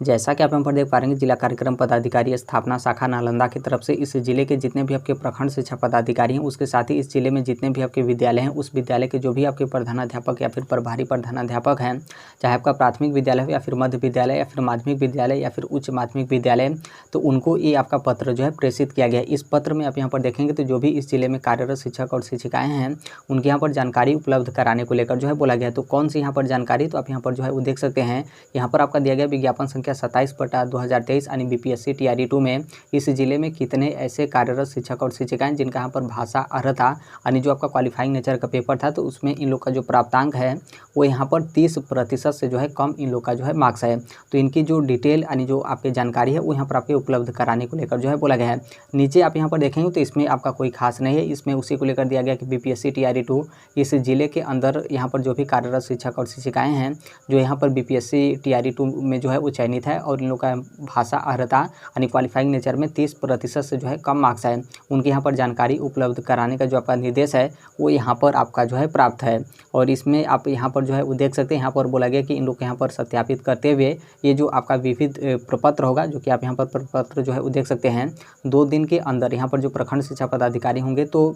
जैसा कि आप यहाँ पर देख पा रहे हैं, जिला कार्यक्रम पदाधिकारी स्थापना शाखा नालंदा की तरफ से इस जिले के जितने भी आपके प्रखंड शिक्षा पदाधिकारी हैं, उसके साथ ही इस जिले में जितने भी आपके विद्यालय हैं, उस विद्यालय के जो भी आपके प्रधानाध्यापक या फिर प्रभारी प्रधानाध्यापक हैं, चाहे आपका प्राथमिक विद्यालय हो या फिर मध्य विद्यालय या फिर माध्यमिक विद्यालय या फिर उच्च माध्यमिक विद्यालय, तो उनको ये आपका पत्र जो है प्रेषित किया गया है। इस पत्र में आप यहाँ पर देखेंगे तो जो भी इस जिले में कार्यरत शिक्षक और शिक्षिकाएँ हैं, उनके यहाँ पर जानकारी उपलब्ध कराने को लेकर जो है बोला गया है। तो कौन सी यहाँ पर जानकारी, तो आप यहाँ पर जो है वो देख सकते हैं। यहाँ पर आपका दिया गया विज्ञापन संख्या 27/2023 यानी बीपीएससी टीआरई 2 में इस जिले में कितने ऐसे कार्यरत शिक्षक और शिक्षिकाएं जिनका यहाँ पर भाषा अर्हता यानी जो आपका क्वालिफाइंग नेचर का पेपर था, तो उसमें इन लोग का जो प्राप्तांक है वो यहाँ पर 30% से जो है कम इन लोग का जो है मार्क्स है। तो इनकी जो डिटेल यानी जो आपकी जानकारी है वो यहाँ पर आपके उपलब्ध कराने को लेकर जो है बोला गया है। नीचे आप यहाँ पर देखेंगे तो इसमें आपका कोई खास नहीं है, इसमें उसी को लेकर दिया गया कि बीपीएससी टीआरई 2 इस जिले के अंदर यहाँ पर जो भी कार्यरत शिक्षक और शिक्षिकाएँ हैं जो यहाँ पर बीपीएससी टीआरई 2 में जो है वो चयनित है और इन लोग का भाषा अर्हता यानी क्वालिफाइंग नेचर में 30% से जो है कम मार्क्स है, उनके यहाँ पर जानकारी उपलब्ध कराने का जो आपका निर्देश है वो यहाँ पर आपका जो है प्राप्त है। और इसमें आप यहाँ पर जो है वो देख सकते हैं, यहाँ पर बोला गया कि इन लोग के यहाँ पर सत्यापित करते हुए ये जो आपका विविध प्रपत्र होगा, जो कि आप यहाँ पर प्रपत्र जो है वो देख सकते हैं, 2 दिन के अंदर यहाँ पर जो प्रखंड शिक्षा पदाधिकारी होंगे तो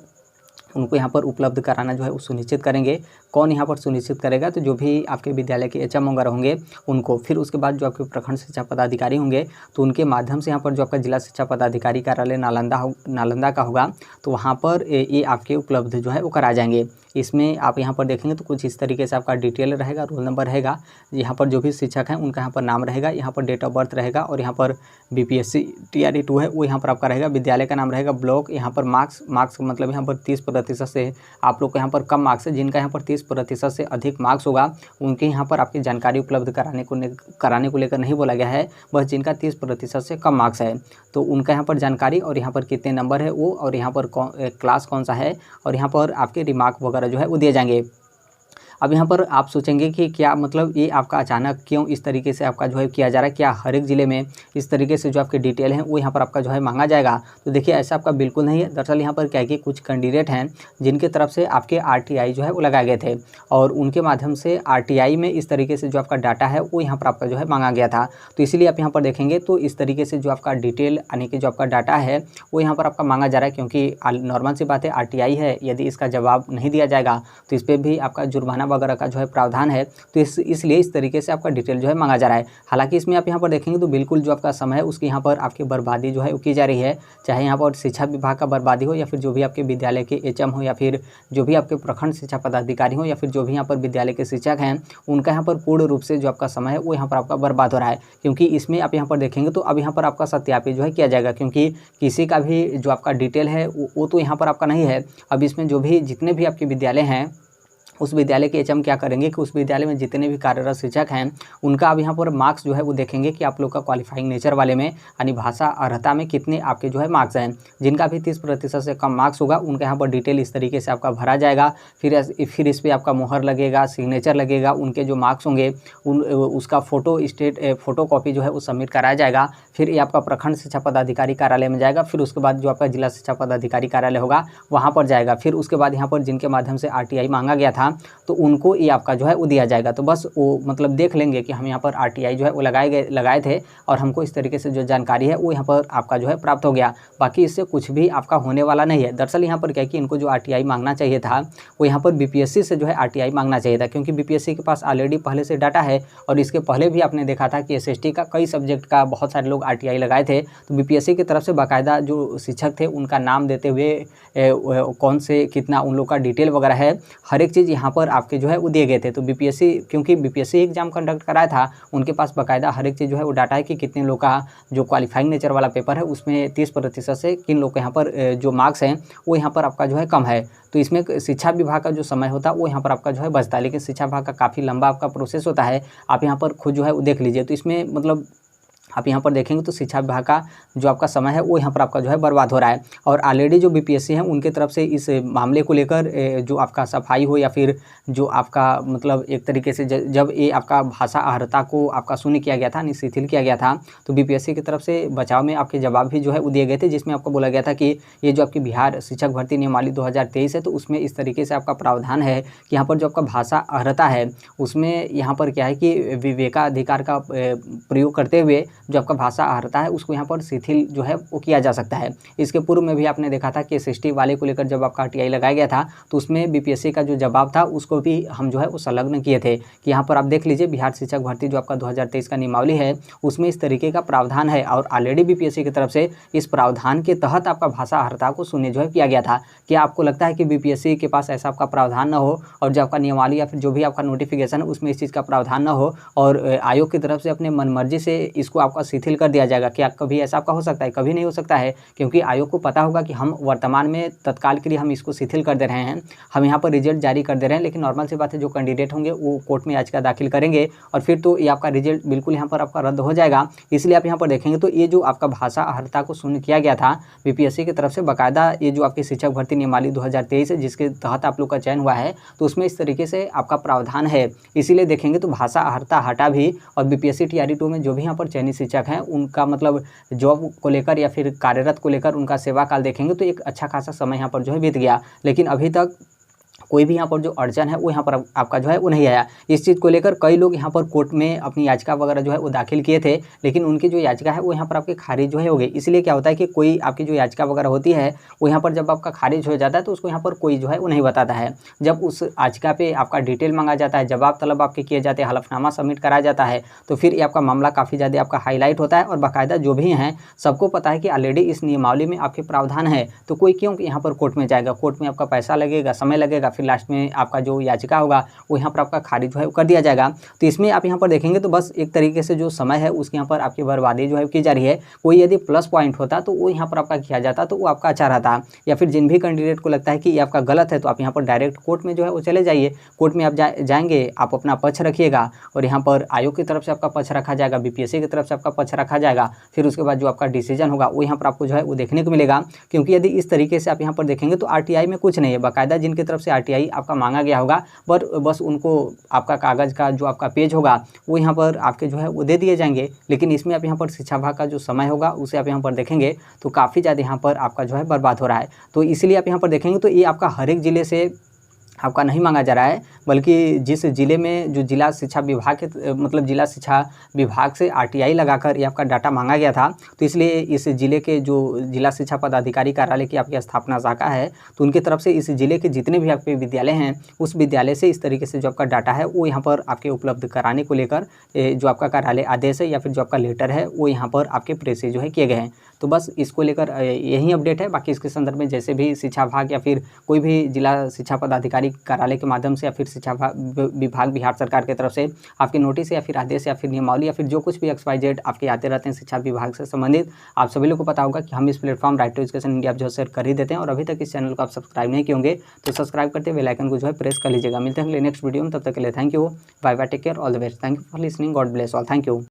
उनको यहाँ पर उपलब्ध कराना जो है वो सुनिश्चित करेंगे। कौन यहाँ पर सुनिश्चित करेगा, तो जो भी आपके विद्यालय के एचएम वगैरह होंगे उनको, फिर उसके बाद जो आपके प्रखंड शिक्षा पदाधिकारी होंगे तो उनके माध्यम से यहाँ पर जो आपका जिला शिक्षा पदाधिकारी कार्यालय नालंदा का होगा तो वहाँ पर ये आपके उपलब्ध जो है वो कराए जाएंगे। इसमें आप यहाँ पर देखेंगे तो कुछ इस तरीके से आपका डिटेल रहेगा, रोल नंबर रहेगा, यहाँ पर जो भी शिक्षक हैं उनका यहाँ पर नाम रहेगा, यहाँ पर डेट ऑफ बर्थ रहेगा और यहाँ पर बीपीएससी टीआरई 2 है वो यहाँ पर आपका रहेगा, विद्यालय का नाम रहेगा, ब्लॉक, यहाँ पर मार्क्स मतलब यहाँ पर 30% से आप लोग को यहाँ पर कम मार्क्स है, जिनका यहाँ पर 30% से अधिक मार्क्स होगा उनके यहाँ पर आपकी जानकारी उपलब्ध कराने को लेकर नहीं बोला गया है, बस जिनका 30% से कम मार्क्स है तो उनका यहाँ पर जानकारी और यहाँ पर कितने नंबर है वो और यहाँ पर क्लास कौन सा है और यहाँ पर आपके रिमार्क वगैरह जो है वो दिए जाएंगे। अब यहाँ पर आप सोचेंगे कि क्या मतलब ये आपका अचानक क्यों इस तरीके से आपका जो है किया जा रहा है, क्या हर एक ज़िले में इस तरीके से जो आपके डिटेल हैं वो यहाँ पर आपका जो है मांगा जाएगा, तो देखिए ऐसा आपका बिल्कुल नहीं है। दरअसल यहाँ पर क्या है कि कुछ कैंडिडेट हैं जिनके तरफ से आपके आरटीआई जो है वो लगाए गए थे और उनके माध्यम से आरटीआई में इस तरीके से जो आपका डाटा है वो यहाँ पर आपका जो है मांगा गया था, तो इसीलिए आप यहाँ पर देखेंगे तो इस तरीके से जो आपका डिटेल यानी कि जो आपका डाटा है वो यहाँ पर आपका मांगा जा रहा है, क्योंकि नॉर्मल सी बात है आरटीआई है, यदि इसका जवाब नहीं दिया जाएगा तो इस पर भी आपका जुर्माना वगैरह का जो है प्रावधान है, तो इसलिए इस तरीके से आपका डिटेल जो है मांगा जा रहा है। हालांकि इसमें आप यहाँ पर देखेंगे तो बिल्कुल जो आपका समय है उसकी यहाँ पर आपकी बर्बादी जो है वो की जा रही है, चाहे यहाँ पर शिक्षा विभाग का बर्बादी हो या फिर जो भी आपके विद्यालय के एचएम हो या फिर जो भी आपके प्रखंड शिक्षा पदाधिकारी हो या फिर जो भी यहाँ पर विद्यालय के शिक्षक हैं उनका यहाँ पर पूर्ण रूप से जो आपका समय है वो यहाँ पर आपका बर्बाद हो रहा है। क्योंकि इसमें आप यहाँ पर देखेंगे तो अब यहाँ पर आपका सत्यापित जो है किया जाएगा, क्योंकि किसी का भी जो आपका डिटेल है वो तो यहाँ पर आपका नहीं है। अब इसमें जो भी जितने भी आपके विद्यालय हैं उस विद्यालय के एचएम क्या करेंगे कि उस विद्यालय में जितने भी कार्यरत शिक्षक हैं उनका अब यहाँ पर मार्क्स जो है वो देखेंगे कि आप लोग का क्वालिफाइंग नेचर वाले में यानी भाषा अर्हता में कितने आपके जो है मार्क्स हैं, जिनका भी 30% से कम मार्क्स होगा उनका यहाँ पर डिटेल इस तरीके से आपका भरा जाएगा। फिर इस पर आपका मुहर लगेगा, सिग्नेचर लगेगा, उनके जो मार्क्स होंगे उसका फोटो कॉपी जो है वो सबमिट कराया जाएगा। फिर ये आपका प्रखंड शिक्षा पदाधिकारी कार्यालय में जाएगा, फिर उसके बाद जो आपका जिला शिक्षा पदाधिकारी कार्यालय होगा वहाँ पर जाएगा। फिर उसके बाद यहाँ पर जिनके माध्यम से आरटीआई मांगा गया था तो उनको ये आपका जो है वो दिया जाएगा। तो बस वो मतलब देख लेंगे कि हम यहाँ पर आरटीआई जो है वो लगाए थे और हमको इस तरीके से जो जानकारी है वो यहाँ पर आपका जो है प्राप्त हो गया, बाकी इससे कुछ भी आपका होने वाला नहीं है। दरअसल यहाँ पर क्या है कि इनको जो आरटीआई मांगना चाहिए था वो यहाँ पर बीपीएससी से जो है आरटीआई मांगना चाहिए था, क्योंकि बीपीएससी के पास ऑलरेडी पहले से डाटा है और इसके पहले भी आपने देखा था कि एसएसटी का कई सब्जेक्ट का बहुत सारे लोग आरटीआई लगाए थे, तो बीपीएससी की तरफ से बाकायदा जो शिक्षक थे उनका नाम देते हुए कौन से कितना उन लोग का डिटेल वगैरह है हर एक चीज़ यहाँ पर आपके जो है वो दिए गए थे। तो बीपीएससी क्योंकि बीपीएससी एग्जाम कंडक्ट कराया था उनके पास बाकायदा हर एक चीज़ जो है वो डाटा है कि कितने लोग का जो क्वालिफाइंग नेचर वाला पेपर है उसमें 30% से किन लोग के यहाँ पर जो मार्क्स हैं वो यहाँ पर आपका जो है कम है। तो इसमें शिक्षा विभाग का जो समय होता है वो यहाँ पर आपका जो है बचता है, लेकिन शिक्षा विभाग का काफ़ी लंबा आपका प्रोसेस होता है, आप यहाँ पर खुद जो है वो देख लीजिए। तो इसमें मतलब आप यहाँ पर देखेंगे तो शिक्षा विभाग का जो आपका समय है वो यहाँ पर आपका जो है बर्बाद हो रहा है। और ऑलरेडी जो बीपीएससी है उनके तरफ से इस मामले को लेकर जो आपका सफाई हो या फिर जो आपका मतलब एक तरीके से जब ये आपका भाषा अर्हता को आपका शून्य किया गया था, शिथिल किया गया था, तो बीपीएससी की तरफ से बचाव में आपके जवाब भी जो है वो दिए गए थे, जिसमें आपको बोला गया था कि ये जो आपकी बिहार शिक्षक भर्ती नियमावली 2023 है तो उसमें इस तरीके से आपका प्रावधान है कि यहाँ पर जो आपका भाषा अर्हता है उसमें यहाँ पर क्या है कि विवेकाधिकार का प्रयोग करते हुए जो आपका भाषा अर्हता है उसको यहाँ पर शिथिल जो है वो किया जा सकता है। इसके पूर्व में भी आपने देखा था कि एसएसटी वाले को लेकर जब आपका आरटीआई लगाया गया था तो उसमें बीपीएससी का जो जवाब था उसको भी हम जो है वो संलग्न किए थे कि यहाँ पर आप देख लीजिए बिहार शिक्षक भर्ती जो आपका 2023 का नियमावली है उसमें इस तरीके का प्रावधान है और ऑलरेडी बीपीएससी की तरफ से इस प्रावधान के तहत आपका भाषा अर्हता को शून्य जो है किया गया था। क्या आपको लगता है कि बीपीएससी के पास ऐसा आपका प्रावधान न हो और जो आपका नियमावली या फिर जो भी आपका नोटिफिकेशन है उसमें इस चीज़ का प्रावधान न हो और आयोग की तरफ से अपने मनमर्जी से इसको आपका शिथिल कर दिया जाएगा? क्या कभी ऐसा आपका हो सकता है? कभी नहीं हो सकता है, क्योंकि आयोग को पता होगा कि हम वर्तमान में तत्काल के लिए हम इसको शिथिल कर दे रहे हैं, हम यहाँ पर रिजल्ट जारी कर दे रहे हैं, लेकिन नॉर्मल सी बात है जो कैंडिडेट होंगे वो कोर्ट में याचिका दाखिल करेंगे और फिर तो ये आपका रिजल्ट बिल्कुल यहाँ पर आपका रद्द हो जाएगा। इसलिए आप यहाँ पर देखेंगे तो ये जो आपका भाषा अर्हता को शून्य किया गया था बीपीएससी की तरफ से, बाकायदा ये जो आपकी शिक्षक भर्ती नियमावली 2023 है जिसके तहत आप लोग का चयन हुआ है तो उसमें इस तरीके से आपका प्रावधान है। इसीलिए देखेंगे तो भाषा अर्हता हटा भी और बीपीएससी टीआरई 2 में जो भी यहाँ पर चयनित शिक्षक हैं उनका मतलब जॉब को लेकर या फिर कार्यरत को लेकर उनका सेवा काल देखेंगे तो एक अच्छा खासा समय यहाँ पर जो है बीत गया, लेकिन अभी तक कोई भी यहाँ पर जो अड़चन है वो यहाँ पर आपका जो है वो नहीं आया। इस चीज़ को लेकर कई लोग यहाँ पर कोर्ट में अपनी याचिका वगैरह जो है वो दाखिल किए थे, लेकिन उनकी जो याचिका है वो यहाँ पर आपकी खारिज जो है हो गई। इसलिए क्या होता है कि कोई आपकी जो याचिका वगैरह होती है वो यहाँ पर जब आपका खारिज हो जाता है तो उसको यहाँ पर कोई जो है वो नहीं बताता है। जब उस याचिका पे आपका डिटेल मांगा जाता है, जवाब तलब आपके किए जाते हैं, हलफनामा सबमिट कराया जाता है, तो फिर ये आपका मामला काफ़ी ज़्यादा आपका हाईलाइट होता है और बाकायदा जो भी हैं सबको पता है कि ऑलरेडी इस नियमावली में आपके प्रावधान है, तो कोई क्यों यहाँ पर कोर्ट में जाएगा। कोर्ट में आपका पैसा लगेगा, समय लगेगा, फिर लास्ट में आपका जो याचिका होगा वो यहाँ पर आपका खारिज जो है कर दिया जाएगा। तो इसमें आप यहाँ पर देखेंगे तो बस एक तरीके से जो समय है उसके यहाँ पर आपकी बर्बादी जो है की जा रही है। कोई यदि प्लस पॉइंट होता तो वो यहाँ पर आपका किया जाता तो वो आपका अच्छा रहता, या फिर जिन भी कैंडिडेट को लगता है कि ये आपका गलत है तो आप यहाँ पर डायरेक्ट कोर्ट में जो है वो चले जाइए। कोर्ट में आप जाएंगे, आप अपना पक्ष रखिएगा और यहाँ पर आयोग की तरफ से आपका पक्ष रखा जाएगा, बीपीएससी की तरफ से आपका पक्ष रखा जाएगा, फिर उसके बाद जो आपका डिसीजन होगा वो यहाँ पर आपको जो है वो देखने को मिलेगा। क्योंकि यदि इस तरीके से आप यहाँ पर देखेंगे तो आरटीआई में कुछ नहीं है, बाकायदा जिनकी तरफ से आरटीआई आपका मांगा गया होगा पर बस उनको आपका कागज़ का जो आपका पेज होगा वो यहाँ पर आपके जो है वो दे दिए जाएंगे। लेकिन इसमें आप यहाँ पर शिक्षा विभाग का जो समय होगा उसे आप यहाँ पर देखेंगे तो काफ़ी ज़्यादा यहाँ पर आपका जो है बर्बाद हो रहा है। तो इसलिए आप यहाँ पर देखेंगे तो ये आपका हर एक ज़िले से आपका नहीं मांगा जा रहा है, बल्कि जिस ज़िले में जो जिला शिक्षा विभाग के मतलब जिला शिक्षा विभाग से आरटीआई लगाकर ये आपका डाटा मांगा गया था, तो इसलिए इस ज़िले के जो जिला शिक्षा पदाधिकारी कार्यालय की आपकी स्थापना शाखा है तो उनकी तरफ से इस ज़िले के जितने भी आपके विद्यालय हैं उस विद्यालय से इस तरीके से जो आपका डाटा है वो यहाँ पर आपके उपलब्ध कराने को लेकर जो आपका कार्यालय आदेश है या फिर जो आपका लेटर है वो यहाँ पर आपके प्रेस जो है किए गए हैं। तो बस इसको लेकर यही अपडेट है। बाकी इसके संदर्भ में जैसे भी शिक्षा विभाग या फिर कोई भी जिला शिक्षा पदाधिकारी कार्यालय के माध्यम से या फिर शिक्षा विभाग बिहार सरकार की तरफ से आपके नोटिस या फिर आदेश या फिर नियमावली या फिर जो कुछ भी XYZ आपके आते रहते हैं शिक्षा विभाग से संबंधित, आप सभी लोग को पता होगा कि हम इस platform right to education India जो शेयर कर ही देते हैं। और अभी तक इस चैनल को आप सब्सक्राइब नहीं किए होंगे तो सब्सक्राइब करते बेल आइकन को जो है प्रेस कर लीजिएगा। मिलते हैं अगले नेक्स्ट वीडियो में, तब तक के लिए thank you, bye bye, take care, all the best, thank you for listening, God bless all, thank you.